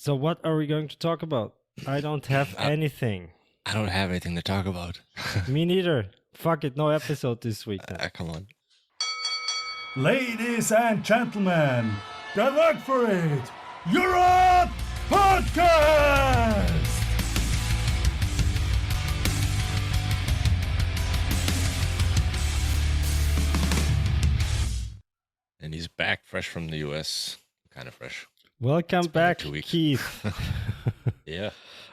So what are we going to talk about? I don't have anything. I don't have anything to talk about. Me neither. Fuck it, no episode this week then. Come on. Ladies and gentlemen, get ready for it! Ultra Podcast! And he's back fresh from the US. Kind of fresh. Welcome back, 2 weeks. Keith. Yeah.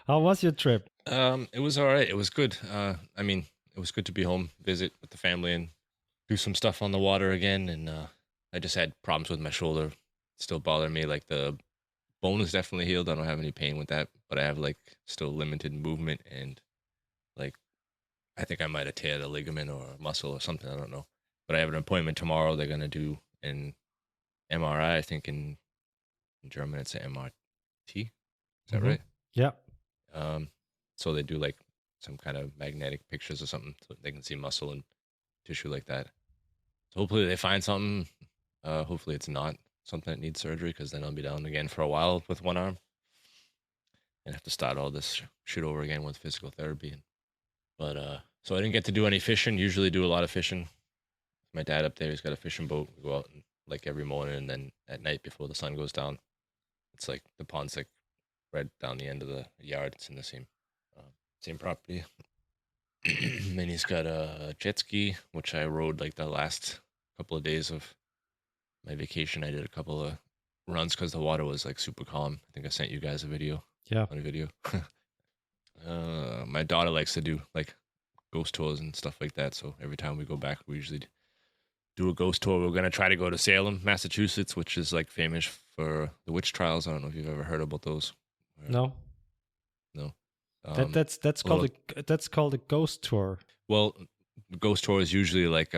How was your trip? It was all right. It was good. It was good to be home, visit with the family, and do some stuff on the water again. And I just had problems with my shoulder. Still bothering me. Like the bone is definitely healed. I don't have any pain with that, but I have like still limited movement, and like I think I might have teared a ligament or a muscle or something. I don't know. But I have an appointment tomorrow. They're gonna do an MRI. I think in German it's an MRT. Is that right? Yeah. So they do like some kind of magnetic pictures or something so they can see muscle and tissue like that. So hopefully they find something. Hopefully it's not something that needs surgery, because then I'll be down again for a while with one arm and have to start all this shit over again with physical therapy. But so I didn't get to do any fishing. Usually do a lot of fishing. My dad up there, he's got a fishing boat. We go out and, like every morning, and then at night before the sun goes down, it's like the pond's like right down the end of the yard. It's in the same property. And he's got a jet ski, which I rode like the last couple of days of my vacation. I did a couple of runs because the water was like super calm. I think I sent you guys a video. Yeah. On a video. My daughter likes to do like ghost tours and stuff like that. So every time we go back, we usually do a ghost tour. We're gonna try to go to Salem, Massachusetts, which is like famous for the witch trials. I don't know if you've ever heard about those. No. No. That's called a ghost tour. Well, ghost tour is usually like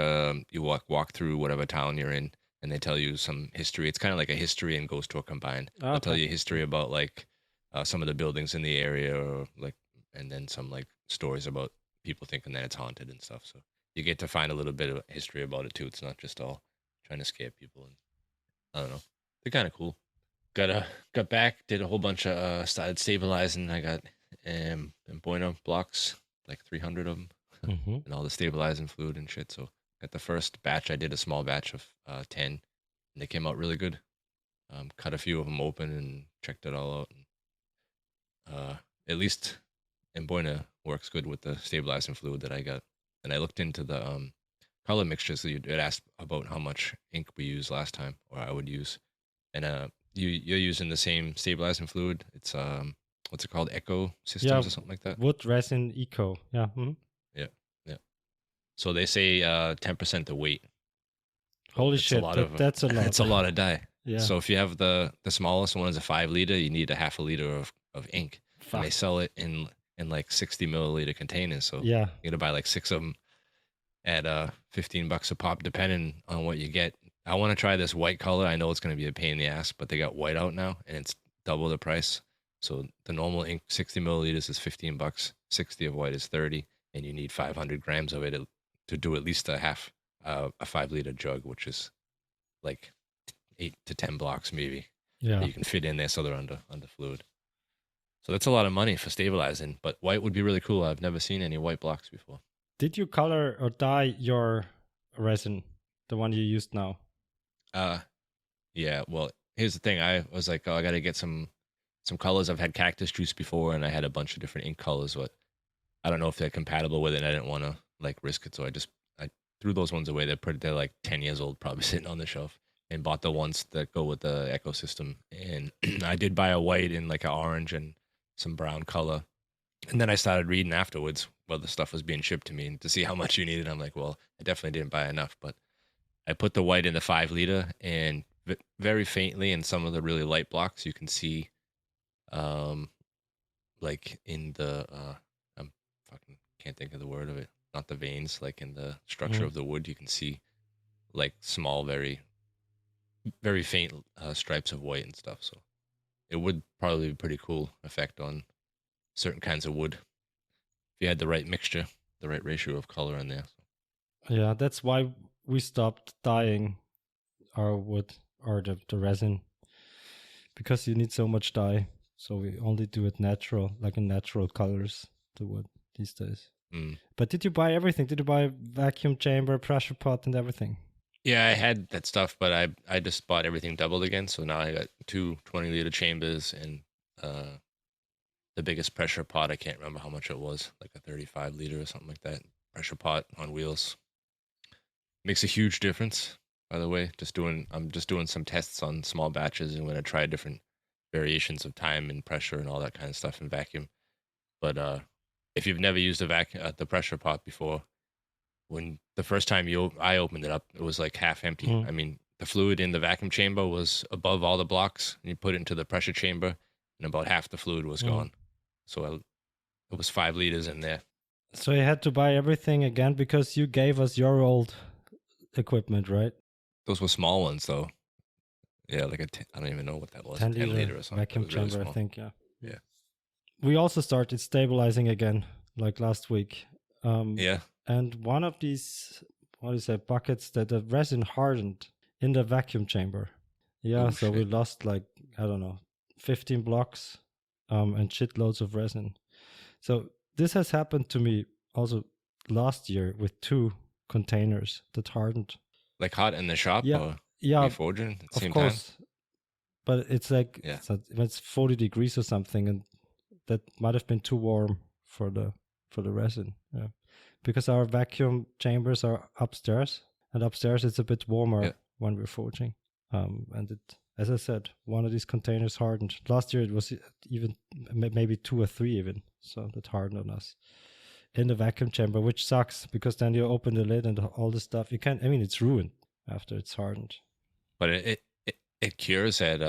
you walk through whatever town you're in, and they tell you some history. It's kind of like a history and ghost tour combined. Okay. They'll tell you history about like some of the buildings in the area, or like, and then some like stories about people thinking that it's haunted and stuff. So you get to find a little bit of history about it too. It's not just all trying to scare people. And I don't know. They're kind of cool. Got back, did a whole bunch of started stabilizing. I got Emboyna blocks, like 300 of them, and all the stabilizing fluid and shit. So got the first batch. I did a small batch of 10, and they came out really good. Cut a few of them open and checked it all out. And, at least Emboyna works good with the stabilizing fluid that I got. And I looked into the color mixtures. So you had asked about how much ink we used last time, or I would use. And you're using the same stabilizing fluid. It's what's it called? Eco Systems or something like that? Wood Resin Eco. Yeah. Yeah. So they say 10% the weight. Holy shit, that's a lot. It's a lot of dye. Yeah. So if you have the smallest one is a 5 liter, you need a half a liter of ink. Fuck. And they sell it in like 60 milliliter containers. So yeah, you gotta buy like 6 of them at $15 a pop, depending on what you get. I want to try this white color. I know it's going to be a pain in the ass, but they got white out now, and it's double the price. So the normal ink, 60 milliliters, is $15. 60 of white is 30, and you need 500 grams of it to do at least a 5 liter jug, which is like 8 to 10 blocks maybe. Yeah, you can fit in there, so they're under fluid. So that's a lot of money for stabilizing. But white would be really cool. I've never seen any white blocks before. Did you color or dye your resin, the one you used now? Yeah, well, here's the thing. I was like, I got to get some colors. I've had cactus juice before, and I had a bunch of different ink colors, but I don't know if they're compatible with it, and I didn't want to like risk it, so I threw those ones away. They're like 10 years old, probably sitting on the shelf, and bought the ones that go with the ecosystem. And I did buy a white and like an orange and some brown color, and then I started reading afterwards while the stuff was being shipped to me, and to see how much you needed. I'm like, well, I definitely didn't buy enough, but I put the white in the 5 liter, and very faintly in some of the really light blocks, you can see, like in the, I'm fucking can't think of the word of it. Not the veins, like in the structure of the wood, you can see like small, very, very faint stripes of white and stuff. So it would probably be a pretty cool effect on certain kinds of wood if you had the right mixture, the right ratio of color in there. So. Yeah, that's why we stopped dyeing our wood or the resin, because you need so much dye. So we only do it natural, like in natural colors, the wood these days. But did you buy everything? Did you buy vacuum chamber, pressure pot, and everything? Yeah, I had that stuff, but I just bought everything doubled again. So now I got two 20-liter chambers and the biggest pressure pot. I can't remember how much it was, like a 35-liter or something like that. Pressure pot on wheels makes a huge difference. By the way, I'm just doing some tests on small batches and when I try different variations of time and pressure and all that kind of stuff in vacuum. But if you've never used the pressure pot before, when the first time I opened it up, it was like half empty. I mean, the fluid in the vacuum chamber was above all the blocks, and you put it into the pressure chamber, and about half the fluid was gone. So it was 5 liters in there. So you had to buy everything again because you gave us your old equipment, right? Those were small ones, though. Yeah, like I don't even know what that was. 10 liter or something. vacuum really chamber, I think. Yeah. Yeah. We also started stabilizing again, like last week. Yeah. And one of these, buckets that the resin hardened in the vacuum chamber. Yeah, Oh, so shit. we lost 15 blocks and shitloads of resin. So this has happened to me also last year with 2 containers that hardened. Like hot in the shop? Yeah. Or Yeah, forging at the of same course. time? But it's like Yeah. it's 40 degrees or something, and that might have been too warm for the resin. Yeah, because our vacuum chambers are upstairs, and upstairs it's a bit warmer when we're forging. And it, as I said, one of these containers hardened. Last year it was even maybe 2 or 3 even, so that hardened on us in the vacuum chamber, which sucks because then you open the lid and all the stuff you can't. I mean, it's ruined after it's hardened. But it cures at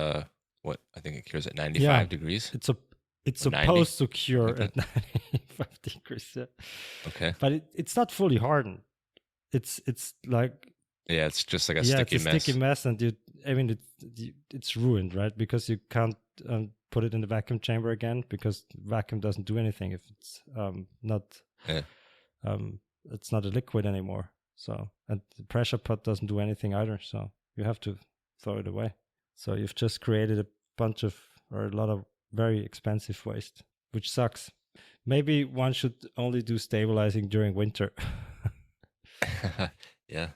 what I think it cures at 95 degrees. It's Or 90, supposed to cure like at 95 degrees. Yeah. Okay. But it's not fully hardened. It's like it's just like a sticky it's a mess. sticky mess, and it's ruined, right? Because you can't put it in the vacuum chamber again because vacuum doesn't do anything if it's not it's not a liquid anymore. So, and the pressure pot doesn't do anything either. So you have to throw it away. So you've just created a lot of very expensive waste, which sucks. Maybe one should only do stabilizing during winter. Yeah.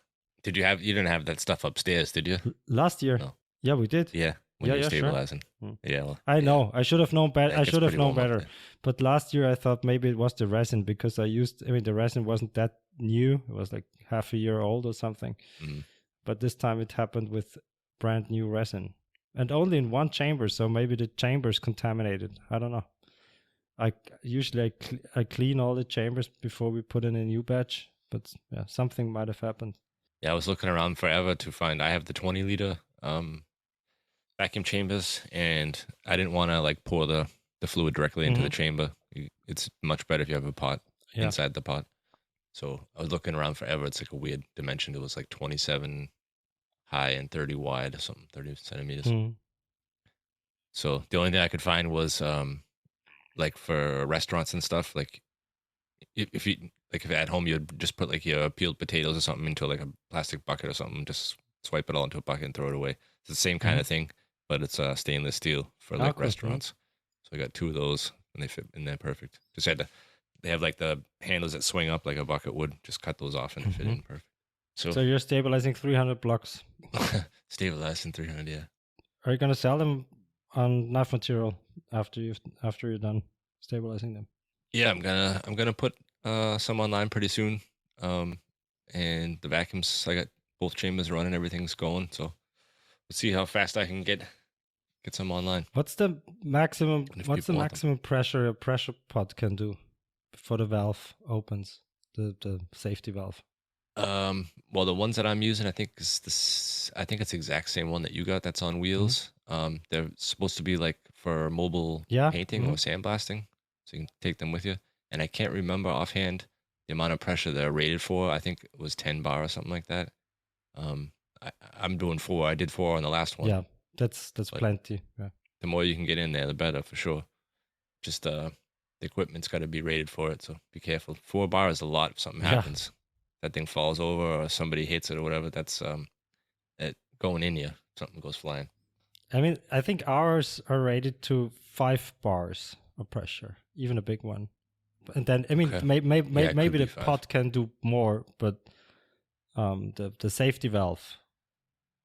You didn't have that stuff upstairs, did you? Last year. No. Yeah, we did. Yeah. When you're stabilizing. Sure. Yeah. Well, I know. I should have known better. I should have known warm up better. there. But last year I thought maybe it was the resin because the resin wasn't that new. It was like half a year old or something. But this time it happened with brand new resin. And only in one chamber, so maybe the chamber's contaminated. I don't know. I usually clean all the chambers before we put in a new batch, but yeah, something might have happened. Yeah, I was looking around forever to find. I have the 20-liter vacuum chambers, and I didn't want to pour the fluid directly into the chamber. It's much better if you have a pot inside the pot. So I was looking around forever. It's like a weird dimension. It was like 27 high and 30 wide or something, 30 centimeters. So the only thing I could find was for restaurants and stuff, if at home you'd just put your peeled potatoes or something into a plastic bucket or something, just swipe it all into a bucket and throw it away. It's the same kind of thing, but it's stainless steel for restaurants. So I got 2 of those and they fit in there perfect. They have the handles that swing up like a bucket would. Just cut those off and they fit in perfect. So you're stabilizing 300 blocks. Stabilizing 300, yeah. Are you gonna sell them on knife material after you're done stabilizing them? Yeah, I'm gonna put some online pretty soon. And the vacuums, I got both chambers running, everything's going. So let's see how fast I can get some online. What's the maximum? What's the maximum pressure a pressure pot can do before the valve opens, the safety valve? Well, the ones that I'm using, I think it's the exact same one that you got. That's on wheels. They're supposed to be for mobile painting or sandblasting, so you can take them with you. And I can't remember offhand the amount of pressure they're rated for. I think it was 10 bar or something like that. I'm doing 4. I did 4 on the last one. Yeah, that's plenty. Yeah. The more you can get in there, the better for sure. Just the equipment's got to be rated for it, so be careful. 4 bar is a lot if something happens. That thing falls over or somebody hits it or whatever, that's it going in you. Something goes flying. I mean, I think ours are rated to 5 bars of pressure, even a big one. And then, I mean, Okay. maybe the 5. pot can do more, but the safety valve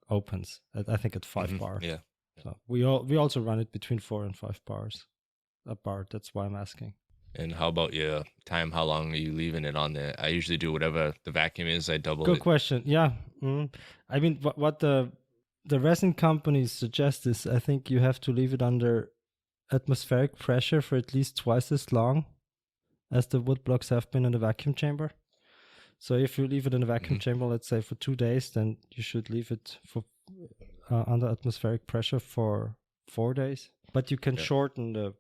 opens, I think, at 5 bar. Yeah. So we also run it between 4 and 5 bars a bar. That's why I'm asking. And how about your time? How long are you leaving it on there? I usually do whatever the vacuum is. I double Good it. question. Yeah. I mean, what the resin companies suggest is, I think you have to leave it under atmospheric pressure for at least twice as long as the wood blocks have been in the vacuum chamber. So if you leave it in the vacuum chamber, let's say for 2 days, then you should leave it for under atmospheric pressure for 4 days. But you can shorten the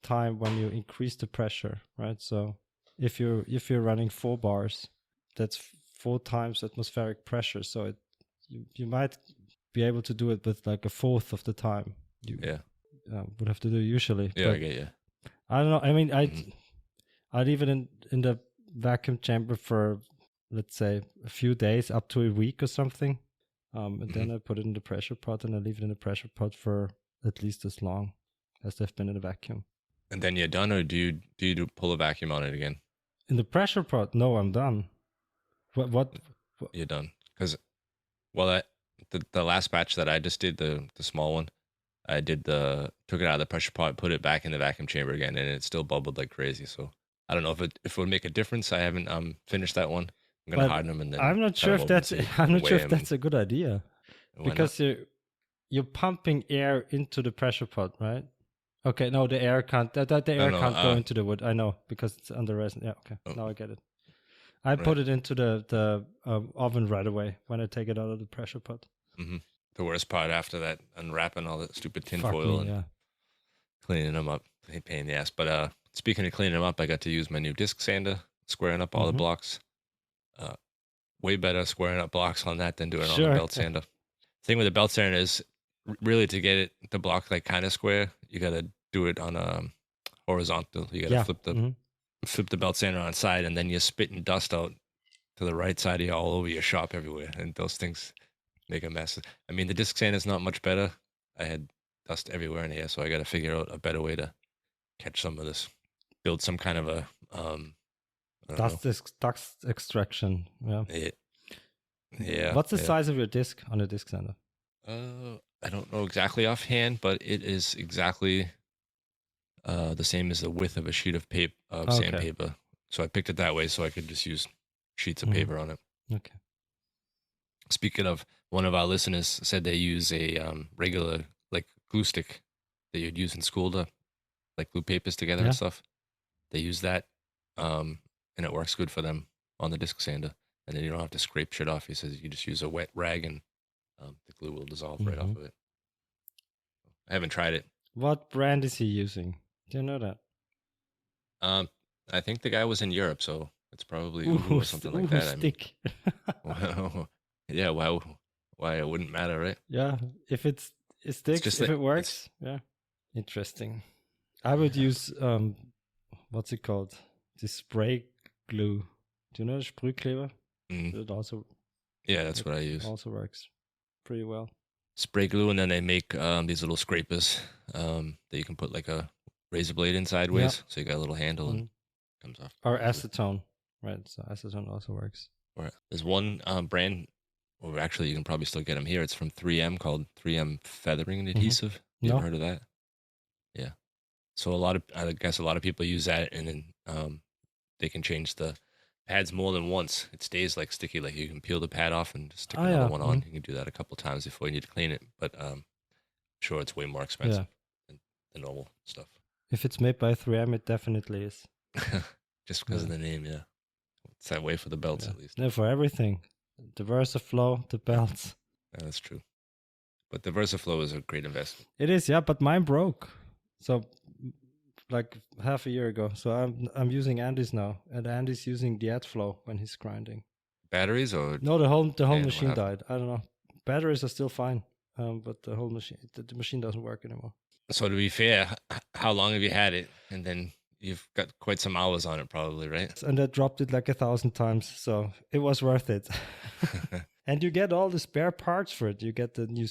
time when you increase the pressure, right? So if you're running 4 bars, that's 4 times atmospheric pressure. So you might be able to do it with like a fourth of the time you would have to do usually. Yeah, but I get you. I don't know. I mean, I'd leave it in the vacuum chamber for, let's say, a few days, up to a week or something. And then I put it in the pressure pot, and I leave it in the pressure pot for at least as long as they've been in the vacuum. And then you're done, or do you pull a vacuum on it again? In the pressure pot, no, I'm done. What? You're done. Because, well, the last batch that I just did, the small one, I took it out of the pressure pot, put it back in the vacuum chamber again, and it still bubbled like crazy. So I don't know if it would make a difference. I haven't finished that one. I'm gonna harden them, and then I'm not sure if that's a good idea, because you're pumping air into the pressure pot, right? Okay, no, the air can't. The air can't go into the wood. I know, because it's under resin. Yeah, okay, now I get it. I put it into the oven right away when I take it out of the pressure pot. Mm-hmm. The worst part after that, unwrapping all that stupid tin foil and cleaning them up. Pain in the ass. But speaking of cleaning them up, I got to use my new disc sander, squaring up all the blocks. Way better squaring up blocks on that than doing it on the belt sander. Thing with the belt sander is, really, to get the block like kind of square, you got to do it on horizontal. You got to flip the belt sander on its side, and then you're spitting dust out to the right side of you all over your shop everywhere, and those things make a mess. I mean, the disc sander is not much better. I had dust everywhere in here, so I got to figure out a better way to catch some of this. Build some kind of a dust extraction. Yeah. What's the size of your disc on a disc sander? I don't know exactly offhand, but it is exactly the same as the width of a sheet of paper, sandpaper. So I picked it that way so I could just use sheets of paper on it. Okay. Speaking of, one of our listeners said they use a regular like glue stick that you'd use in school to like glue papers together and stuff. They use that, and it works good for them on the disc sander. And then you don't have to scrape shit off. He says you just use a wet rag and the glue will dissolve right off of it. I haven't tried it. What brand is he using? Do you know that? I think the guy was in Europe, so it's probably Uhu or something like that. Stick. Well, yeah, why it wouldn't matter, right? Yeah, if it sticks, if it works, yeah. Interesting. I would use, what's it called? The spray glue. Do you know the Sprühkleber? It also, yeah, that's what I use. Also works pretty well. Spray glue, and then they make these little scrapers that you can put like a razor blade in sideways, so you got a little handle and it comes off. Or acetone, right? So acetone also works. Right. There's one brand, or actually you can probably still get them here. It's from 3M, called 3M Feathering Adhesive. You ever heard of that? Yeah. So I guess a lot of people use that, and then they can change the pads more than once. It stays like sticky, like you can peel the pad off and just stick another one on. You can do that a couple times before you need to clean it, but sure, it's way more expensive than the normal stuff. If it's made by 3M, it definitely is. Just because of the name, it's that way for the belts at least. No, for everything. The VersaFlow, the belts. Yeah, that's true. But the VersaFlow is a great investment. It is, but mine broke. So like half a year ago. So I'm using Andy's now, and Andy's using the AdFlow when he's grinding. Batteries or no? The whole machine died. I don't know. Batteries are still fine, but the whole machine, the machine doesn't work anymore. So to be fair, how long have you had it? And then you've got quite some hours on it, probably, right? And I dropped it like 1,000 times, so it was worth it. And you get all the spare parts for it. You get the new,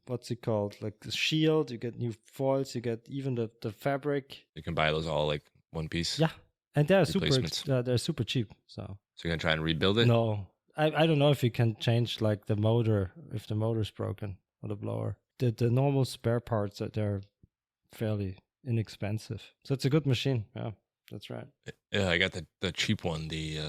what's it called? Like the shield, you get new foils, you get even the fabric. You can buy those all like one piece. Yeah. And they're Replacements. they're super cheap. So you're going to try and rebuild it? No. I don't know if you can change like the motor, if the motor's broken or the blower. The normal spare parts, they're fairly inexpensive. So it's a good machine. Yeah, that's right. Yeah, I got the cheap one, the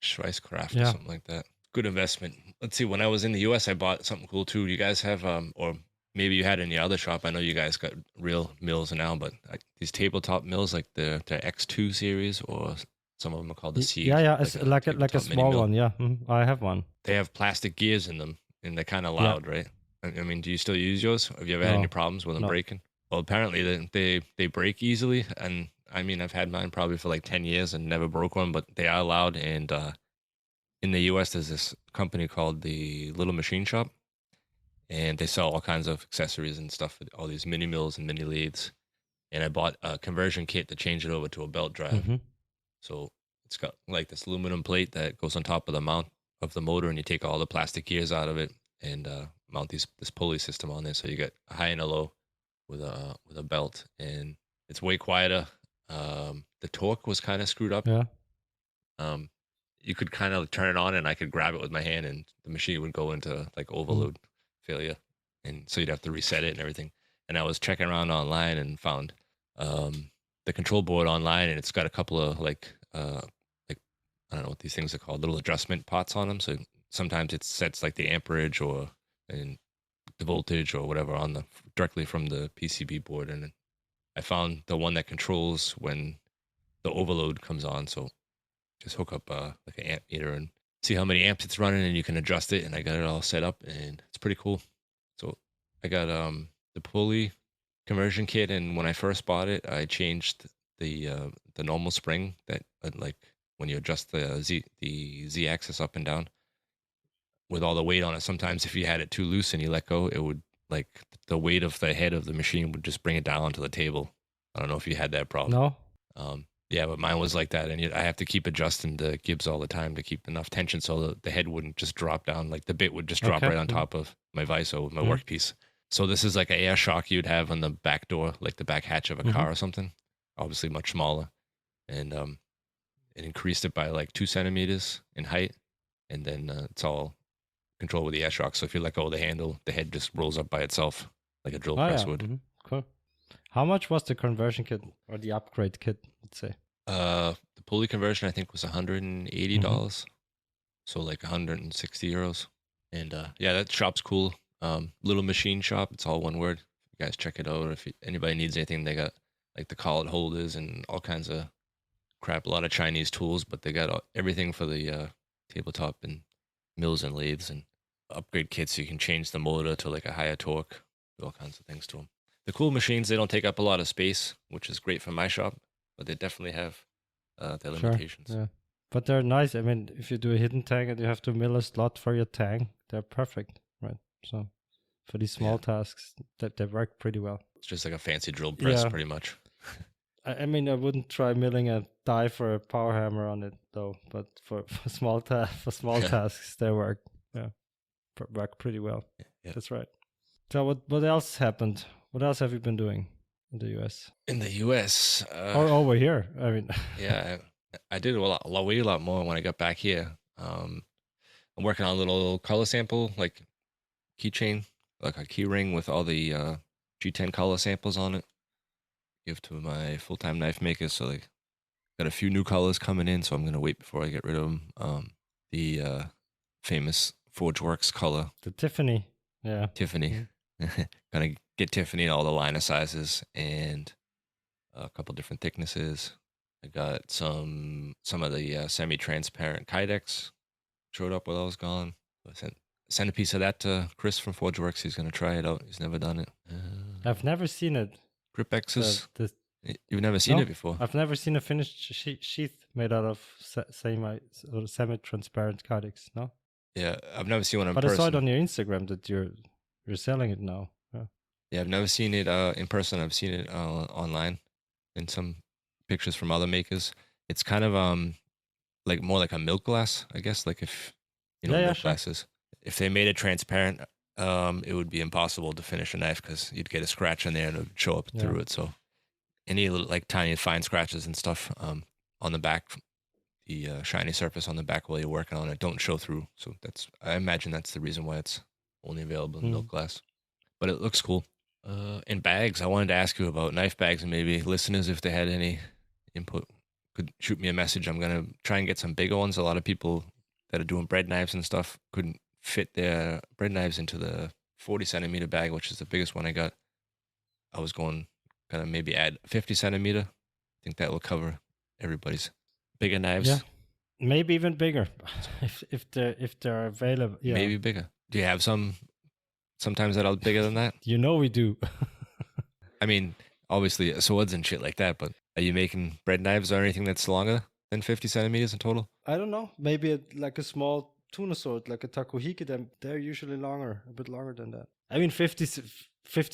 Schweisskraft or something like that. Good investment. Let's see, when I was in the US, I bought something cool too. You guys have, or maybe you had it in your other shop. I know you guys got real mills now, but these tabletop mills, like the X2 series, or some of them are called the C. Yeah, it's like a small one. Yeah, I have one. They have plastic gears in them, and they're kind of loud, right? I mean, do you still use yours? Have you ever had any problems with them breaking? Well, apparently they break easily, and I mean, I've had mine probably for like 10 years and never broke one, but they are loud. And in the US, there's this company called the Little Machine Shop, and they sell all kinds of accessories and stuff for all these mini mills and mini lathes. And I bought a conversion kit to change it over to a belt drive. Mm-hmm. So it's got like this aluminum plate that goes on top of the mount of the motor, and you take all the plastic gears out of it and mount this pulley system on there. So you get a high and a low with a belt, and it's way quieter. The torque was kind of screwed up. Yeah. You could kind of turn it on, and I could grab it with my hand, and the machine would go into like overload failure, and so you'd have to reset it and everything. And I was checking around online and found the control board online, and it's got a couple of like I don't know what these things are called, little adjustment pots on them. So sometimes it sets like the amperage or and the voltage or whatever on the directly from the PCB board, and I found the one that controls when the overload comes on. So just hook up like an amp meter and see how many amps it's running, and you can adjust it. And I got it all set up, and it's pretty cool. So I got the pulley conversion kit, and when I first bought it, I changed the normal spring that like when you adjust the Z axis up and down with all the weight on it. Sometimes if you had it too loose and you let go, it would like the weight of the head of the machine would just bring it down onto the table. I don't know if you had that problem. No. Yeah, but mine was like that, and I have to keep adjusting the Gibbs all the time to keep enough tension so the head wouldn't just drop down. Like the bit would just drop right on top of my viso, my workpiece. So this is like an air shock you'd have on the back door, like the back hatch of a car or something. Obviously much smaller, and it increased it by like 2 centimeters in height, and then it's all controlled with the air shock. So if you let go of the handle, the head just rolls up by itself like a drill press would. Mm-hmm. Cool. How much was the conversion kit or the upgrade kit, let's say? The pulley conversion I think was $180, so like 160 euros. And yeah, that shop's cool. Little Machine Shop, it's all one word. You guys check it out. If anybody needs anything, they got like the collet holders and all kinds of crap. A lot of Chinese tools, but they got everything for the tabletop and mills and lathes, and upgrade kits so you can change the motor to like a higher torque. Do all kinds of things to them. The cool machines, they don't take up a lot of space, which is great for my shop, but they definitely have their limitations. Yeah, but they're nice. I mean, if you do a hidden tang and you have to mill a slot for your tang, they're perfect, right? So for these small tasks, they work pretty well. It's just like a fancy drill press, pretty much. I mean, I wouldn't try milling a die for a power hammer on it though, but for small tasks, they work. Yeah, work pretty well. Yeah. That's right. So what else happened? What else have you been doing in the US? In the US, or over here? I mean, yeah, I did a lot more when I got back here. I'm working on a little color sample, like keychain, like a key ring with all the G10 color samples on it. Give to my full-time knife makers. So like, got a few new colors coming in, so I'm gonna wait before I get rid of them. The famous ForgeWorks color, the Tiffany. Yeah, Tiffany. Gonna get Tiffany in all the liner sizes and a couple different thicknesses. I got some of the semi-transparent Kydex showed up while I was gone. I sent a piece of that to Chris from ForgeWorks. He's gonna try it out. He's never done it. I've never seen it. Grip X's. You've never seen it before? I've never seen a finished sheath made out of semi-transparent Kydex. No. Yeah, I've never seen one in person. But I saw it on your Instagram that you're selling it now. Yeah, I've never seen it in person. I've seen it online in some pictures from other makers. It's kind of like more like a milk glass, I guess. Like if middle sure. classes. If they made it transparent, it would be impossible to finish a knife because you'd get a scratch in there and it would show up through it. So any little like tiny fine scratches and stuff on the back, the shiny surface on the back while you're working on it don't show through. So I imagine that's the reason why it's only available in milk glass. But it looks cool. In bags, I wanted to ask you about knife bags, and maybe listeners, if they had any input, could shoot me a message. I'm gonna try and get some bigger ones. A lot of people that are doing bread knives and stuff couldn't fit their bread knives into the 40 centimeter bag, which is the biggest one I got. I was going kind of maybe add 50 centimeter. I think that will cover everybody's bigger knives. Yeah, maybe even bigger if they're available. Yeah, maybe bigger. Do you have sometimes that are bigger than that? We do. I mean, obviously swords and shit like that, but are you making bread knives or anything that's longer than 50 centimeters in total? I don't know. Maybe like a small tuna sword, like a takuhiki, they're usually a bit longer than that. I mean, 50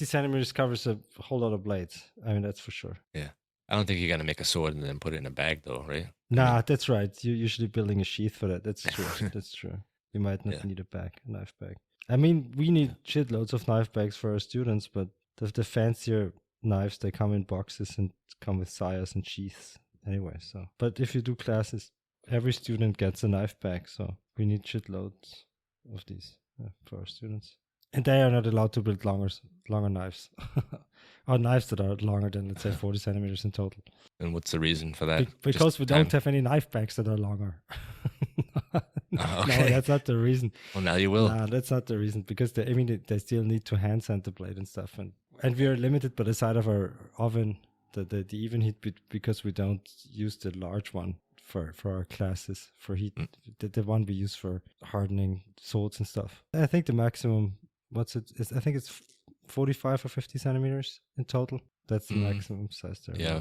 centimeters covers a whole lot of blades. I mean, that's for sure. Yeah. I don't think you're going to make a sword and then put it in a bag, though, right? Nah, that's right. You're usually building a sheath for that. That's true. That's true. You might not need a knife bag. I mean, we need shitloads of knife bags for our students, but the fancier knives, they come in boxes and come with sires and sheaths anyway. So, but if you do classes, every student gets a knife bag. So we need shitloads of these for our students. And they are not allowed to build longer knives. Or knives that are longer than, let's say, 40 centimeters in total. And what's the reason for that? Because we don't have any knife bags that are longer. No, that's not the reason. Well, now you will. No, that's not the reason. Because they still need to hand sand the blade and stuff. And we are limited by the side of our oven, the even heat, because we don't use the large one for our classes for heat. The one we use for hardening swords and stuff. I think the maximum, I think it's 45 or 50 centimeters in total. That's the maximum size there. Yeah.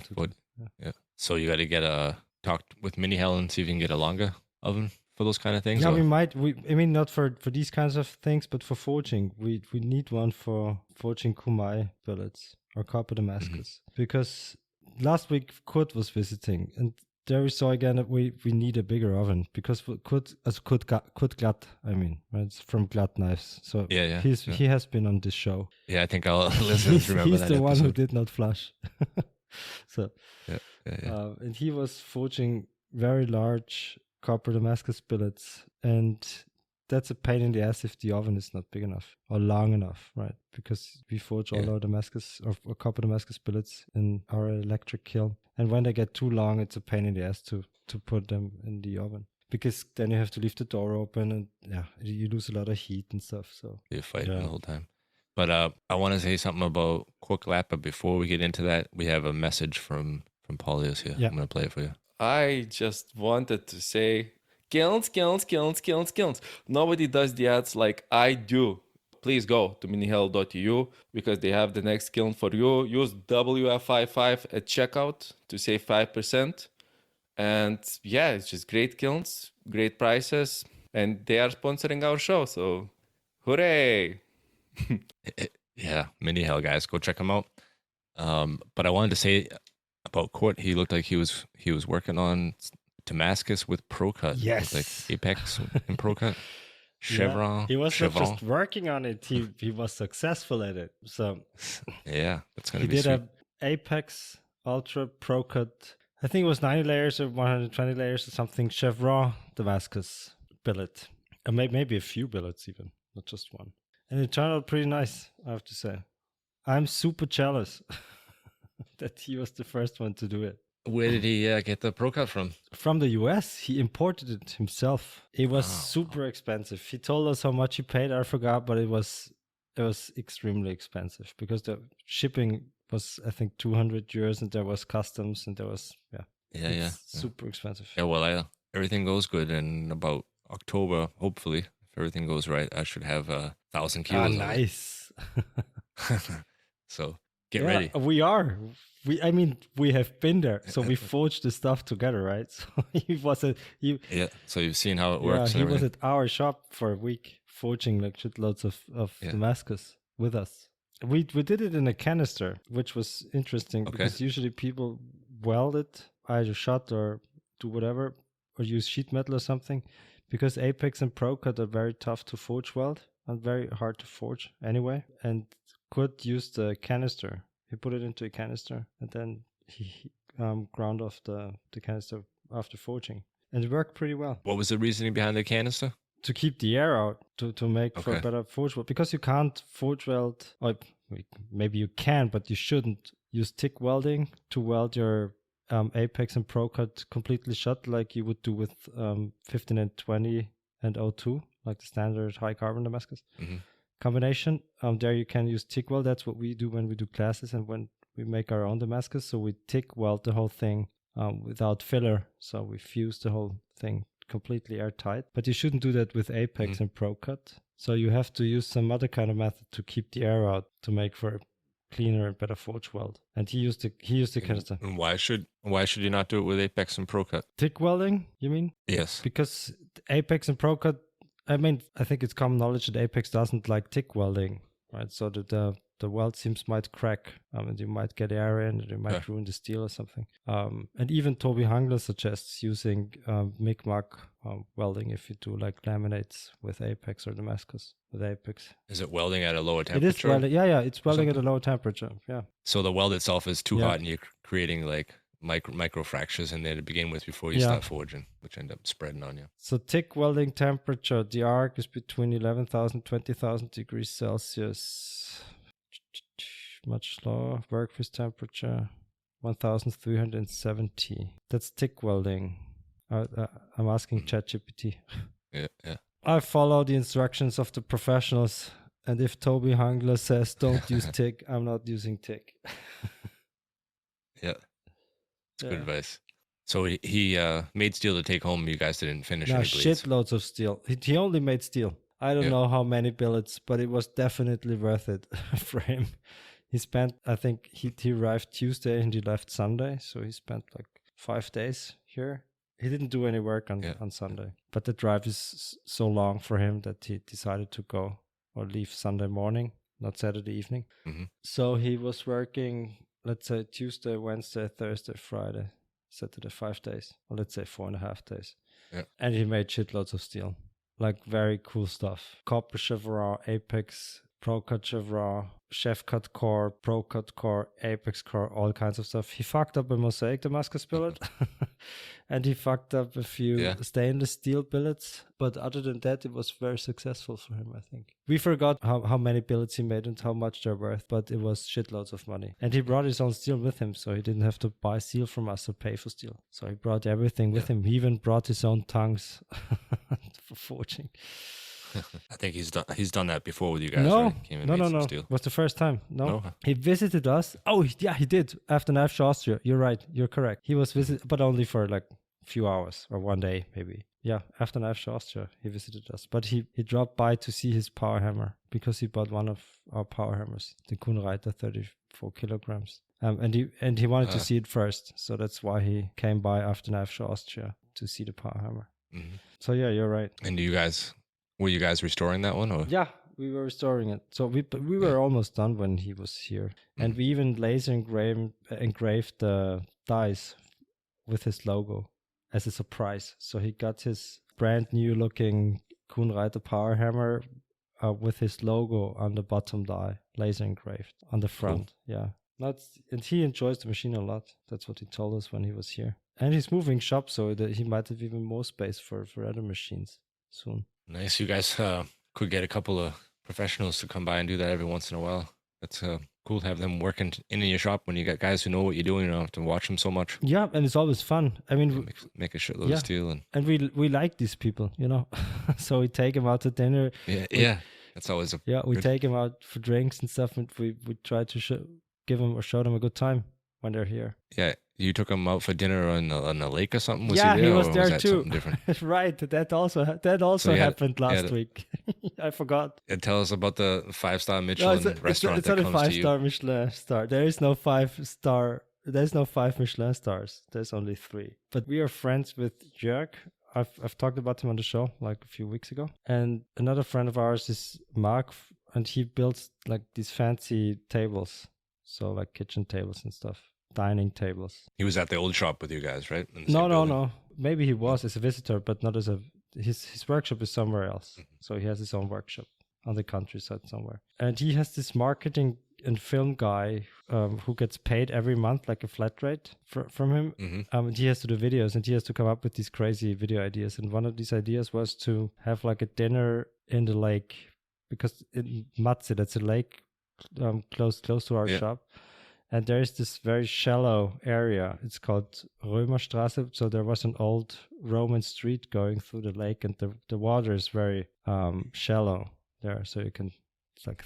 So you got to talk with Mini Hell and see if you can get a longer oven for those kind of things. Yeah, we might. I mean, not for these kinds of things, but for forging, we need one for forging kumai billets or copper Damascus. Because last week Kurt was visiting, and there we saw again that we need a bigger oven, because Kurt Glatt, I mean, right? It's from Glatt Knives. So he has been on this show. Yeah, I think I'll listen to remember he's that the episode. one who did not flush. So yeah. And he was forging very large copper Damascus billets, and that's a pain in the ass if the oven is not big enough or long enough, right? Because we forge all our Damascus or copper Damascus billets in our electric kiln. And when they get too long, it's a pain in the ass to put them in the oven, because then you have to leave the door open, and you lose a lot of heat and stuff. So you're fighting the whole time. But I want to say something about Kurt Glatt, but before we get into that, we have a message from Paulius here. Yeah. I'm going to play it for you. I just wanted to say, kilns. Nobody does the ads like I do. Please go to minihell.eu, because they have the next kiln for you. Use WF55 at checkout to save 5%. And it's just great kilns, great prices, and they are sponsoring our show. So, hooray! Yeah, Mini Hell guys, go check them out. But I wanted to say about Kurt, he looked like he was working on Damascus with Procut. Yes, like Apex and Procut. Chevron. He was not just working on it; he was successful at it. So that's gonna be sweet. He did a Apex Ultra Procut. I think it was 90 layers or 120 layers or something. Chevron Damascus billet, or maybe a few billets even, not just one. And it turned out pretty nice, I have to say. I'm super jealous that he was the first one to do it. Where did he get the Procut from? From the US. He imported it himself. It was super expensive. He told us how much he paid. I forgot, but it was extremely expensive, because the shipping was, I think, 200 euros, and there was customs, and there was super expensive. Yeah, well, everything goes good, and about October, hopefully, if everything goes right, I should have 1,000 kilos. Nice. So get ready. We are. We have been there, so we forged the stuff together, right? So so you've seen how it works. He was at our shop for a week forging like shitloads of Damascus with us. We did it in a canister, which was interesting because usually people weld it, either shot or do whatever, or use sheet metal or something. because Apex and Procut are very tough to forge weld and very hard to forge anyway. And Kurt used a canister. He put it into a canister and then he ground off the canister after forging. And it worked pretty well. What was the reasoning behind the canister? To keep the air out, to make for a better forge weld. Because you can't forge weld, or maybe you can, but you shouldn't use TIG welding to weld your Apex and Procut completely shut like you would do with 15 and 20 and O2, like the standard high carbon Damascus combination. There you can use TIG weld. That's what we do when we do classes and when we make our own Damascus. So we TIG weld the whole thing without filler. So we fuse the whole thing completely airtight. But you shouldn't do that with Apex and Procut. So you have to use some other kind of method to keep the air out to make for a cleaner and better forge weld. And he used the canister. And why should you not do it with Apex and Procut? TIG welding, you mean? Yes. Because Apex and Procut, I mean, I think it's common knowledge that Apex doesn't like TIG welding, right? So that the weld seams might crack, and you might get air in, and you might ruin the steel or something. And even Toby Hungler suggests using MIG-MAG welding if you do like laminates with Apex or Damascus with Apex. Is it welding at a lower temperature? It is welding. Yeah, it's welding at a lower temperature. Yeah. So the weld itself is too hot, and you're creating like micro fractures in there to begin with before you start forging, which end up spreading on you. So TIG welding temperature, the arc is between 11,000 20,000 degrees Celsius. Much lower. Workpiece temperature 1,370. That's TIG welding. I'm asking ChatGPT. Yeah. I follow the instructions of the professionals, and if Toby Hungler says don't use TIG, I'm not using TIG. Yeah, it's good advice. So he made steel to take home. You guys didn't finish any blades. Shitloads of steel. He only made steel. I don't know how many billets, but it was definitely worth it for him. He spent, I think he arrived Tuesday and he left Sunday. So he spent like 5 days here. He didn't do any work on Sunday. But the drive is so long for him that he decided to go or leave Sunday morning, not Saturday evening. So he was working, let's say Tuesday, Wednesday, Thursday, Friday, Saturday, 5 days. Or let's say 4.5 days. Yeah. And he made shitloads of steel. Like very cool stuff. Copper chevron, Apex, Procut chevron, chef cut core, Procut core, Apex core, all kinds of stuff. He fucked up a mosaic Damascus billet and he fucked up a few stainless steel billets. But other than that, it was very successful for him, I think. We forgot how many billets he made and how much they're worth, but it was shitloads of money. And he brought his own steel with him, so he didn't have to buy steel from us or pay for steel. So he brought everything with him. He even brought his own tongues for forging. I think he's done that before with you guys. No, right? Came and made some steel. It was the first time. No. He visited us. Oh, yeah, he did. After Knife Show Austria. You're right. You're correct. He was but only for like a few hours or 1 day, maybe. Yeah, after Knife Show Austria, he visited us. But he dropped by to see his power hammer because he bought one of our power hammers, the Kuhnreiter 34 kilograms. And he wanted to see it first. So that's why he came by after Knife Show Austria to see the power hammer. So yeah, you're right. And were you guys restoring that one? Or? Yeah, we were restoring it. So we were almost done when he was here. And we even laser engraved the dies with his logo as a surprise. So he got his brand new looking Kuhnreiter power hammer with his logo on the bottom die, laser engraved on the front. Cool. Yeah. And he enjoys the machine a lot. That's what he told us when he was here. And he's moving shop, so that he might have even more space for other machines soon. Nice. You guys could get a couple of professionals to come by and do that every once in a while. That's cool to have them working in your shop when you got guys who know what you're doing. You don't have to watch them so much. Yeah, and it's always fun. I mean, make a shitload of steel. And we like these people, you know. So we take them out to dinner. Yeah. That's always we take them out for drinks and stuff, and we try to show them a good time when they're here. Yeah. You took him out for dinner on a lake or something? Was he was there was that too. Different? Right. That also happened last week. I forgot. Tell us about the 5-star Michelin restaurant it's not a 5-star Michelin star. There is no 5-star. There's no 5 Michelin stars. There's only 3. But we are friends with Jörg. I've talked about him on the show like a few weeks ago. And another friend of ours is Mark, and he builds like these fancy tables. So like kitchen tables and stuff. Dining tables. He was at the old shop with you guys, right? No. Maybe he was as a visitor, but not as his workshop is somewhere else. So he has his own workshop on the countryside somewhere. And he has this marketing and film guy who gets paid every month, like a flat rate from him. And he has to do videos, and he has to come up with these crazy video ideas. And one of these ideas was to have like a dinner in the lake, because in Matze, that's a lake close to our shop. And there is this very shallow area. It's called Römerstraße. So there was an old Roman street going through the lake, and the water is very shallow there. So it's like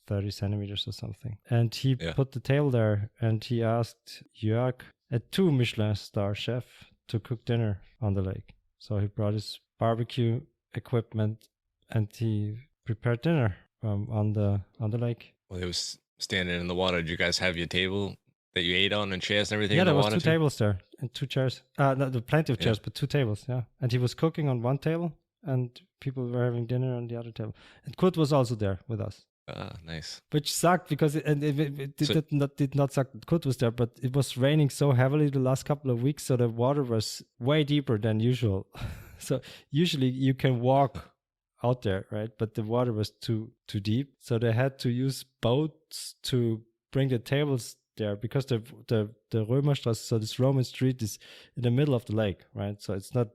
30 centimeters or something. And he put the table there, and he asked Jörg, a 2 Michelin star chef, to cook dinner on the lake. So he brought his barbecue equipment, and he prepared dinner on the lake. Well, it was standing in the water. Did you guys have your table that you ate on and chairs and everything? Yeah, in the there was water 2 tables there and 2 chairs. No, plenty of chairs, but 2 tables. Yeah, and he was cooking on one table, and people were having dinner on the other table. And Kurt was also there with us. Nice. Which sucked because it did not suck that Kurt was there, but it was raining so heavily the last couple of weeks, so the water was way deeper than usual. So usually you can walk out there, right? But the water was too deep, so they had to use boats to bring the tables there, because the Römerstraße, so this Roman street, is in the middle of the lake, right? So it's not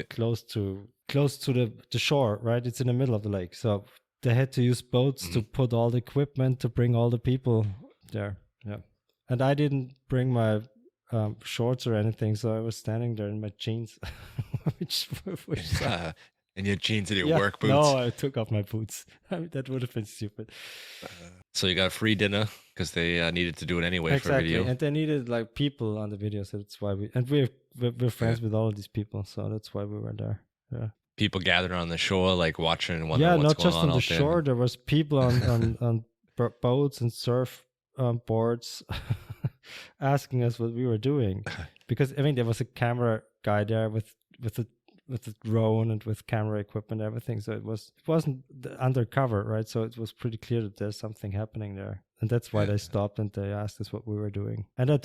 close to the shore, right? It's in the middle of the lake, so they had to use boats to put all the equipment to bring all the people there. Yeah, and I didn't bring my shorts or anything, so I was standing there in my jeans, which in your jeans and your work boots. No, I took off my boots. I mean, that would have been stupid. So you got a free dinner because they needed to do it anyway Exactly. for a video. And they needed like people on the video, so that's why we're friends with all of these people, so that's why we were there. Yeah. People gathered on the shore, like watching and wondering what's going on. Yeah, not just on the shore. There was people on boats and surf boards asking us what we were doing, because I mean there was a camera guy there with the drone and with camera equipment and everything. So it wasn't undercover, right? So it was pretty clear that there's something happening there, and that's why they stopped and they asked us what we were doing. And I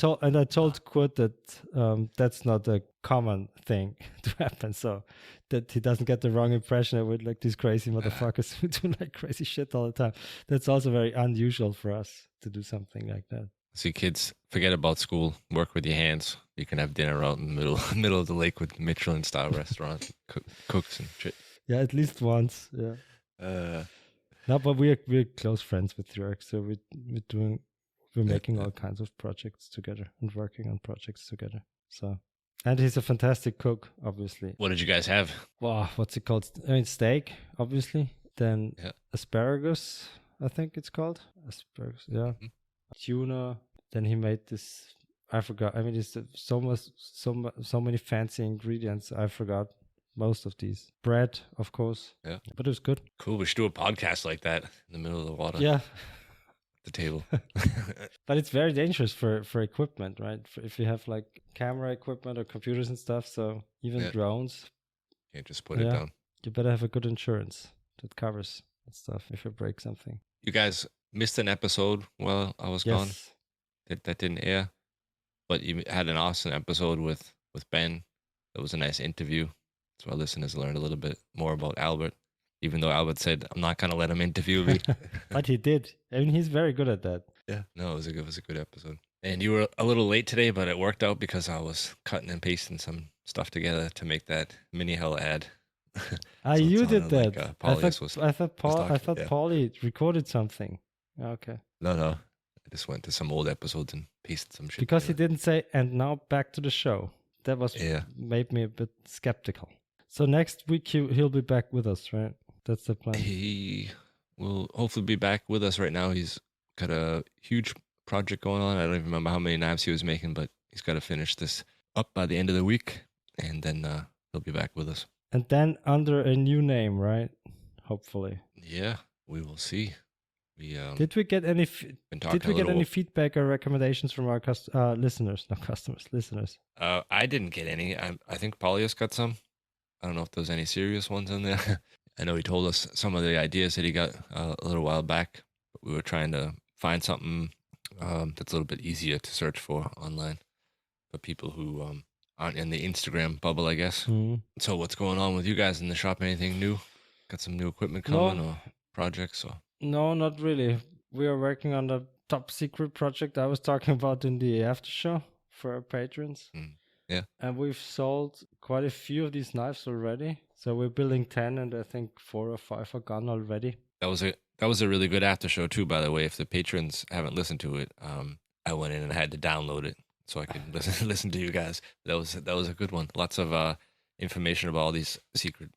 told Kurt that that's not a common thing to happen, so that he doesn't get the wrong impression that we're like these crazy motherfuckers who do like crazy shit all the time. That's also very unusual for us to do something like that. See, kids, forget about school. Work with your hands. You can have dinner out in the middle of the lake with Michelin-style restaurant cooks and shit. Yeah, at least once. Yeah. No, but we're close friends with Jörg, so we're making all kinds of projects together and working on projects together. So, and he's a fantastic cook, obviously. What did you guys have? Wow, what's it called? I mean, steak, obviously. Then asparagus, I think it's called asparagus. Yeah. Mm-hmm. Tuna. Then he made this. I forgot. I mean, it's so many fancy ingredients. I forgot most of these. Bread, of course. Yeah, but it was good. Cool. We should do a podcast like that in the middle of the water. Yeah, the table. But it's very dangerous for equipment, right? If you have like camera equipment or computers and stuff. So even drones. Can't just put it down. You better have a good insurance that covers that stuff if you break something. You guys missed an episode while I was gone. That didn't air, but you had an awesome episode with Ben. It was a nice interview, so our listeners learned a little bit more about Albert, even though Albert said, I'm not going to let him interview me. But he did. I mean, he's very good at that. Yeah, no, it was a good episode. And you were a little late today, but it worked out because I was cutting and pasting some stuff together to make that mini hell ad. So you did that. Like, I thought Paulie recorded something. Okay. No. I just went to some old episodes and pasted some shit. Because together. he didn't say, and now back to the show. That was made me a bit skeptical. So next week he'll be back with us, right? That's the plan. He will hopefully be back with us. Right now he's got a huge project going on. I don't even remember how many knives he was making, but he's got to finish this up by the end of the week, and then he'll be back with us. And then under a new name, right? Hopefully. Yeah, we will see. Did we get any feedback or recommendations from our listeners? Not customers, listeners. I didn't get any. I think Paulius got some. I don't know if there's any serious ones in there. I know he told us some of the ideas that he got a little while back. But we were trying to find something that's a little bit easier to search for online for people who in the Instagram bubble, I guess. Mhm. So what's going on with you guys in the shop? Anything new? Got some new equipment coming or projects? Or No, not really. We are working on the top secret project I was talking about in the after show for our patrons. Yeah. And we've sold quite a few of these knives already. So we're building 10 and I think 4 or 5 are gone already. That was a really good after show too, by the way. If the patrons haven't listened to it, I went in and had to download it so I could listen to you guys. That was a good one. Lots of information about all these secret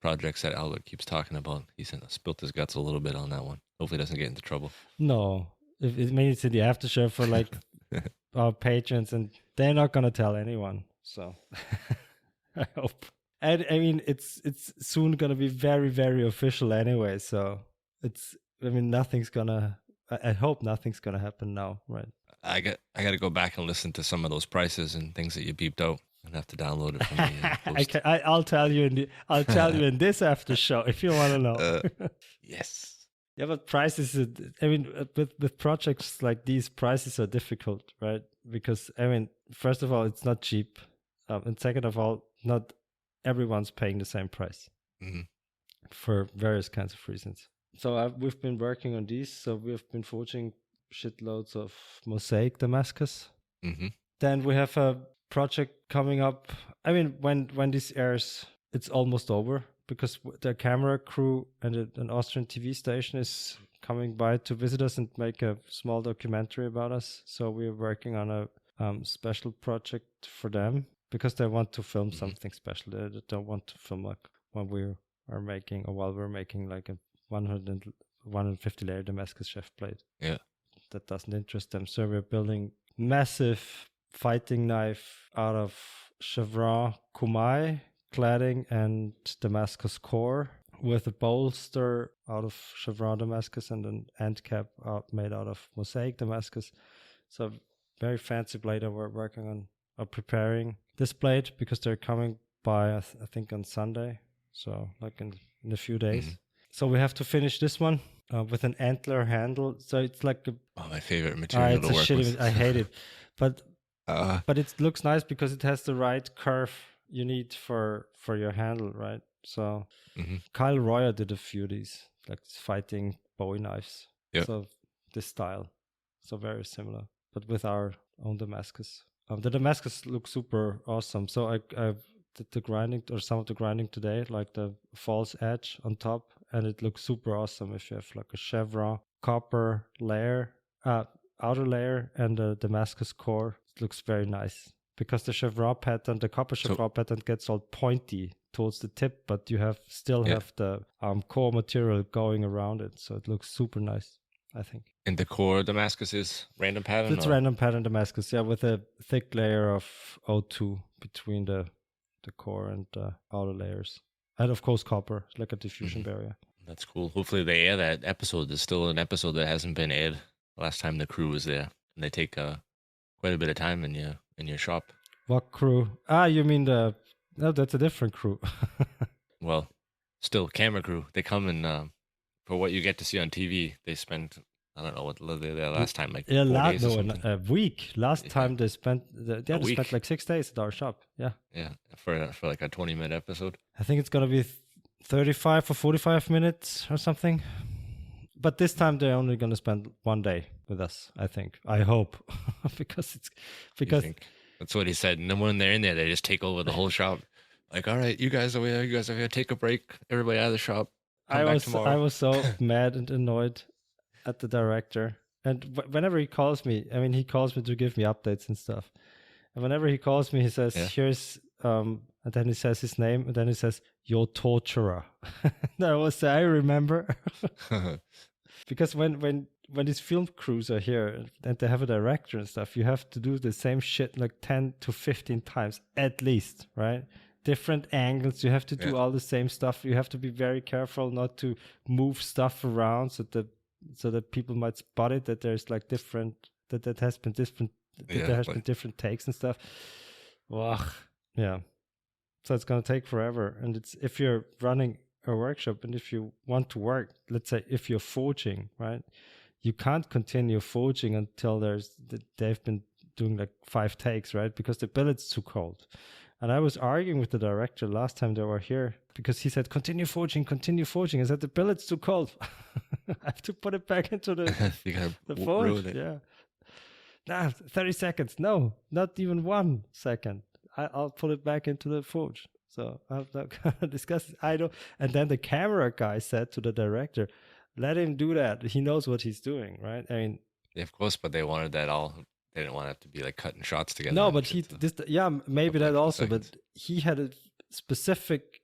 projects that Albert keeps talking about. He spilt his guts a little bit on that one. Hopefully, he doesn't get into trouble. No, it made it to the after show for like our patrons, and they're not gonna tell anyone. So I hope. And I mean, it's soon gonna be very, very official anyway. So nothing's gonna. I hope nothing's gonna happen now, right? I got to go back and listen to some of those prices and things that you beeped out. and have to download it from the post. I'll tell you in this after show if you want to know. Yes. Yeah, but prices. With projects like these, prices are difficult, right? Because first of all, it's not cheap, and second of all, not everyone's paying the same price for various kinds of reasons. So we've been working on these. So we've been forging shitloads of mosaic Damascus. Mm-hmm. Then we have a project coming up. When this airs, it's almost over because the camera crew and an Austrian TV station is coming by to visit us and make a small documentary about us. So we're working on a special project for them because they want to film something special. They don't want to film like when we are making or while we're making like a 150 layer Damascus chef plate. Yeah. That doesn't interest them. So we're building massive fighting knife out of chevron kumai cladding and Damascus core with a bolster out of chevron Damascus and an end cap made out of mosaic Damascus. So very fancy blade that we're working on or preparing this blade because they're coming by I think on Sunday. So like in a few days. Mm-hmm. So we have to finish this one with an antler handle. So it's like my favorite material to work with. I hate it, but it looks nice because it has the right curve you need for your handle, right? So Kyle Royer did a few of these, like fighting Bowie knives. Yeah. So this style, so very similar, but with our own Damascus. The Damascus looks super awesome. So I did the grinding or some of the grinding today, like the false edge on top, and it looks super awesome if you have like a chevron copper layer, outer layer, and a Damascus core. It looks very nice because the chevron pattern, the copper chevron pattern gets all pointy towards the tip, but you have the core material going around it, so it looks super nice, I think. And the core Damascus is random pattern? It's random pattern Damascus, yeah, with a thick layer of O2 between the core and outer layers. And of course copper, like a diffusion barrier. That's cool. Hopefully they air that episode. There's still an episode that hasn't been aired last time the crew was there. And they take quite a bit of time in your shop. What crew? You mean no, that's a different crew. Well, still camera crew. They come and for what you get to see on TV, they spend, I don't know what they there last time, like 4 days or something. A week. Last time they spent spent like 6 days at our shop. Yeah. Yeah, for like a 20-minute episode. I think it's gonna be 35 or 45 minutes or something. But this time they're only gonna spend 1 day with us. I hope, because that's what he said. And then when they're in there, they just take over the whole shop. Like, all right, you guys over here, take a break. Everybody out of the shop. I was so mad and annoyed at the director, and whenever he calls me, he calls me to give me updates and stuff, and whenever he calls me he says here's and then he says his name, and then he says your torturer. I remember because when these film crews are here and they have a director and stuff, you have to do the same shit like 10 to 15 times at least, right? Different angles, you have to do all the same stuff. You have to be very careful not to move stuff around so that people might spot it, that there's like different that has been different, that there has been different takes and stuff. Ugh. Yeah. So it's gonna take forever. And it's if you're running a workshop and if you want to work, let's say if you're forging, right? You can't continue forging until they've been doing like 5 takes, right? Because the billet's too cold. And I was arguing with the director last time they were here because he said, continue forging. I said, the billet's too cold. I have to put it back into the forge. Yeah. Nah, 30 seconds. No, not even 1 second. I'll put it back into the forge. So I'm not gonna discuss it. I don't. And then the camera guy said to the director, let him do that. He knows what he's doing, right? I mean, yeah, of course, but they wanted that all. They didn't want it to be like cutting shots together. No, but maybe that also. Seconds. But he had a specific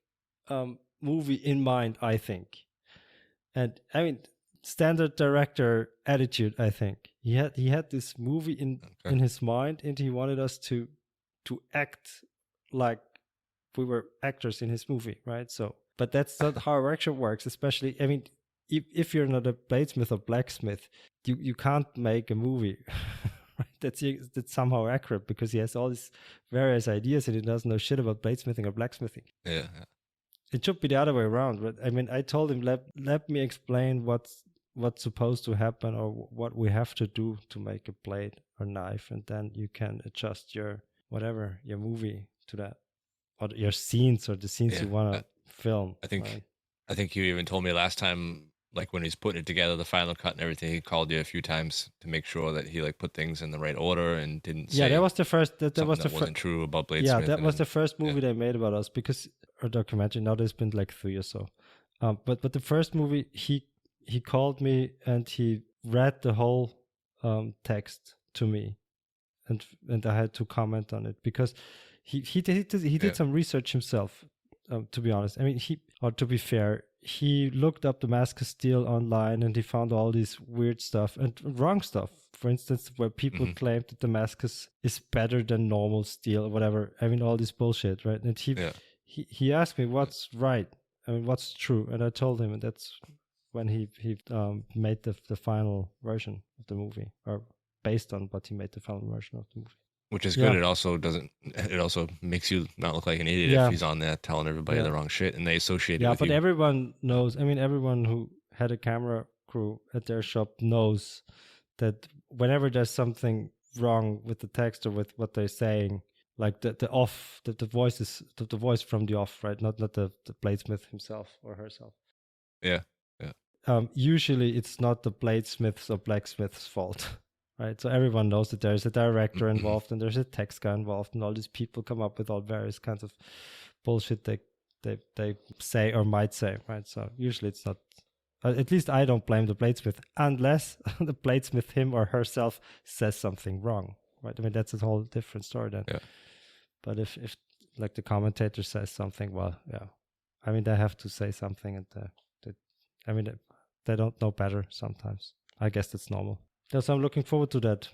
movie in mind, I think. And I mean, standard director attitude. I think he had this movie in his mind, and he wanted us to act like we were actors in his movie, right? So, but that's not how our action works. Especially, I mean, if you're not a bladesmith or blacksmith, you can't make a movie. Right? That's somehow accurate because he has all these various ideas and he doesn't know shit about bladesmithing or blacksmithing. Yeah. It should be the other way around. But I mean, I told him, let me explain what's supposed to happen or what we have to do to make a blade or knife, and then you can adjust your movie to that, or your scenes or the scenes you want to film. I think you even told me last time, like when he's putting it together, the final cut and everything, he called you a few times to make sure that he like put things in the right order and didn't say. Yeah, that was the first. That wasn't true about Bladesmith. Yeah, that was the first movie they made about us, because or documentary. Now there's been like 3 or so. But the first movie, he called me and he read the whole text to me, and I had to comment on it because he did some research himself. To be honest, I mean, to be fair, he looked up Damascus steel online and he found all this weird stuff and wrong stuff. For instance, where people claim that Damascus is better than normal steel or whatever. I mean, all this bullshit, right? And he asked me what's right. I mean, what's true? And I told him, and that's when he made the final version of the movie, or based on what he made the final version of the movie. Which is good. Yeah. It also makes you not look like an idiot if he's on there telling everybody the wrong shit and they associate it with you. Yeah, but everyone knows. I mean, everyone who had a camera crew at their shop knows that whenever there's something wrong with the text or with what they're saying, like the voice from the off, right? Not the bladesmith himself or herself. Yeah. Usually it's not the bladesmith's or blacksmith's fault. Right, so everyone knows that there's a director involved and there's a text guy involved, and all these people come up with all various kinds of bullshit they say or might say, right? So usually it's not. At least I don't blame the bladesmith unless the bladesmith him or herself says something wrong, right? I mean, that's a whole different story then. Yeah. But if like the commentator says something, well, yeah, I mean they have to say something, and they don't know better sometimes. I guess that's normal. Yes, I'm looking forward to that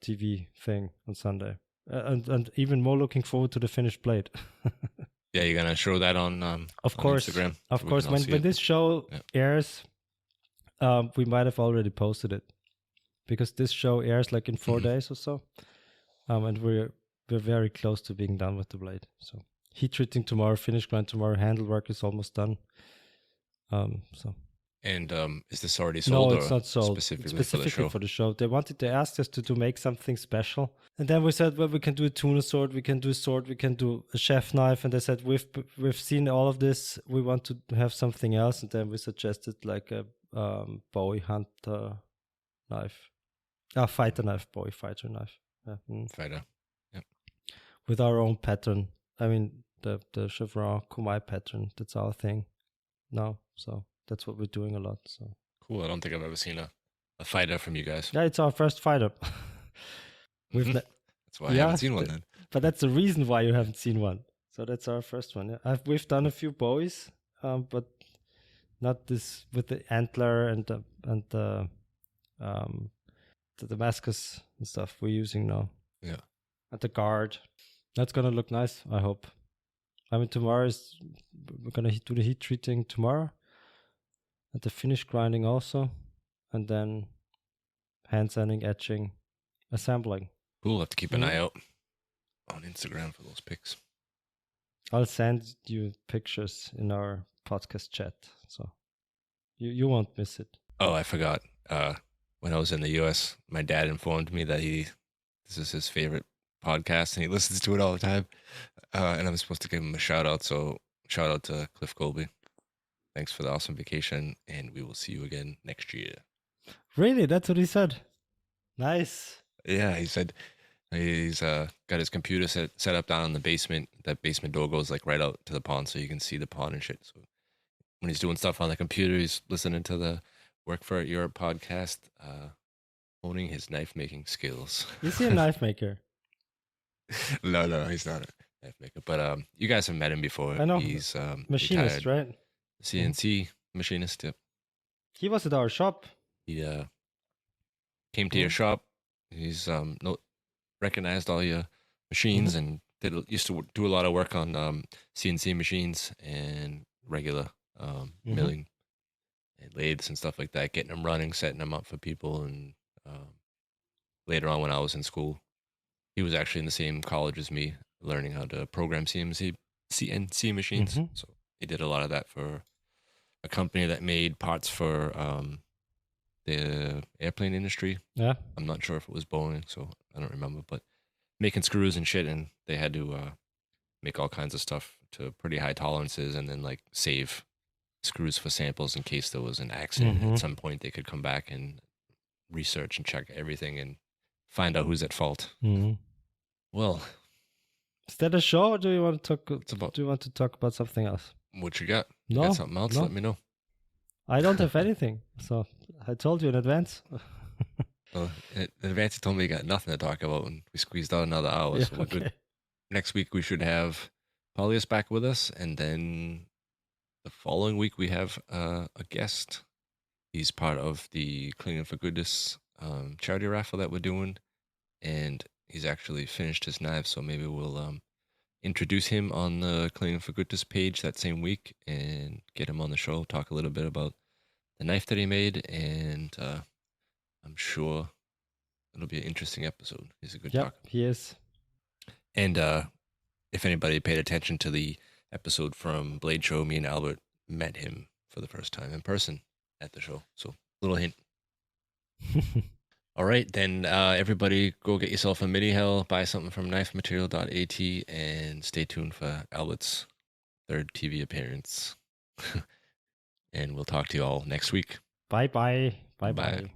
TV thing on Sunday, and even more looking forward to the finished blade. Yeah, you're gonna show that on Instagram. Of course, when this show airs, we might have already posted it, because this show airs like in 4 days or so, and we're very close to being done with the blade. So heat treating tomorrow, finish grind tomorrow, handle work is almost done. So. And is this already sold? No, it's not sold. Specifically for the show. They asked us to make something special. And then we said, well, we can do a tuner sword, we can do a sword, we can do a chef knife. And they said, we've seen all of this. We want to have something else. And then we suggested like a Bowie hunter knife. Fighter knife, Bowie fighter knife. Yeah. Fighter. Yep. With our own pattern. I mean, the chevron Kumai pattern. That's our thing now. So that's what we're doing a lot. So cool. I don't think I've ever seen a fighter from you guys. Yeah, it's our first fighter. That's why I haven't seen one then. But that's the reason why you haven't seen one. So that's our first one. Yeah. We've done a few Bowies, but not this with the antler and the Damascus and stuff we're using now. Yeah. And the guard. That's gonna look nice, I hope. I mean, we're gonna do the heat treating tomorrow. And the finish grinding also, and then hand sanding, etching, assembling. Cool. I'll have to keep an eye out on Instagram for those pics. I'll send you pictures in our podcast chat, so you won't miss it. Oh, I forgot. When I was in the U.S., my dad informed me that he This is his favorite podcast, and he listens to it all the time. And I'm supposed to give him a shout out. So shout out to Cliff Colby. Thanks for the awesome vacation, and we will see you again next year. Really? That's what he said. Nice. Yeah, he said he's got his computer set up down in the basement. That basement door goes like right out to the pond, so you can see the pond and shit. So when he's doing stuff on the computer, he's listening to the Work for It Europe podcast, honing his knife making skills. Is he a knife maker? No, he's not a knife maker. But you guys have met him before. I know. He's Machinist, right? CNC machinist. Yep. He was at our shop. He came to your shop. He's recognized all your machines and used to do a lot of work on CNC machines and regular milling and lathes and stuff like that, getting them running, setting them up for people. And later on, when I was in school, he was actually in the same college as me, learning how to program CNC machines. So he did a lot of that for a company that made parts for the airplane industry. Yeah. I'm not sure if it was Boeing, so I don't remember, but making screws and shit, and they had to make all kinds of stuff to pretty high tolerances and then like save screws for samples in case there was an accident. At some point they could come back and research and check everything and find out who's at fault. Well, is that a show, or do you want to talk? About, do you want to talk about something else? What you got? No, you got something else? no. Let me know. I don't have anything, so I told you in advance. Well, in advance, you told me you got nothing to talk about, and we squeezed out another hour. Yeah, so we're good. Next week we should have Paulius back with us, and then the following week we have a guest. He's part of the Cleaning for Goodness charity raffle that we're doing, and he's actually finished his knife, so maybe we'll introduce him on the Cleaning for Goodness page that same week and get him on the show, talk a little bit about the knife that he made, and I'm sure it'll be an interesting episode. He's a good talker. He is. And if anybody paid attention to the episode from Blade Show, me and Albert met him for the first time in person at the show. So, little hint. All right, then everybody go get yourself a mini hell, buy something from knifematerial.at, and stay tuned for Albert's third TV appearance. And we'll talk to you all next week. Bye-bye. Bye.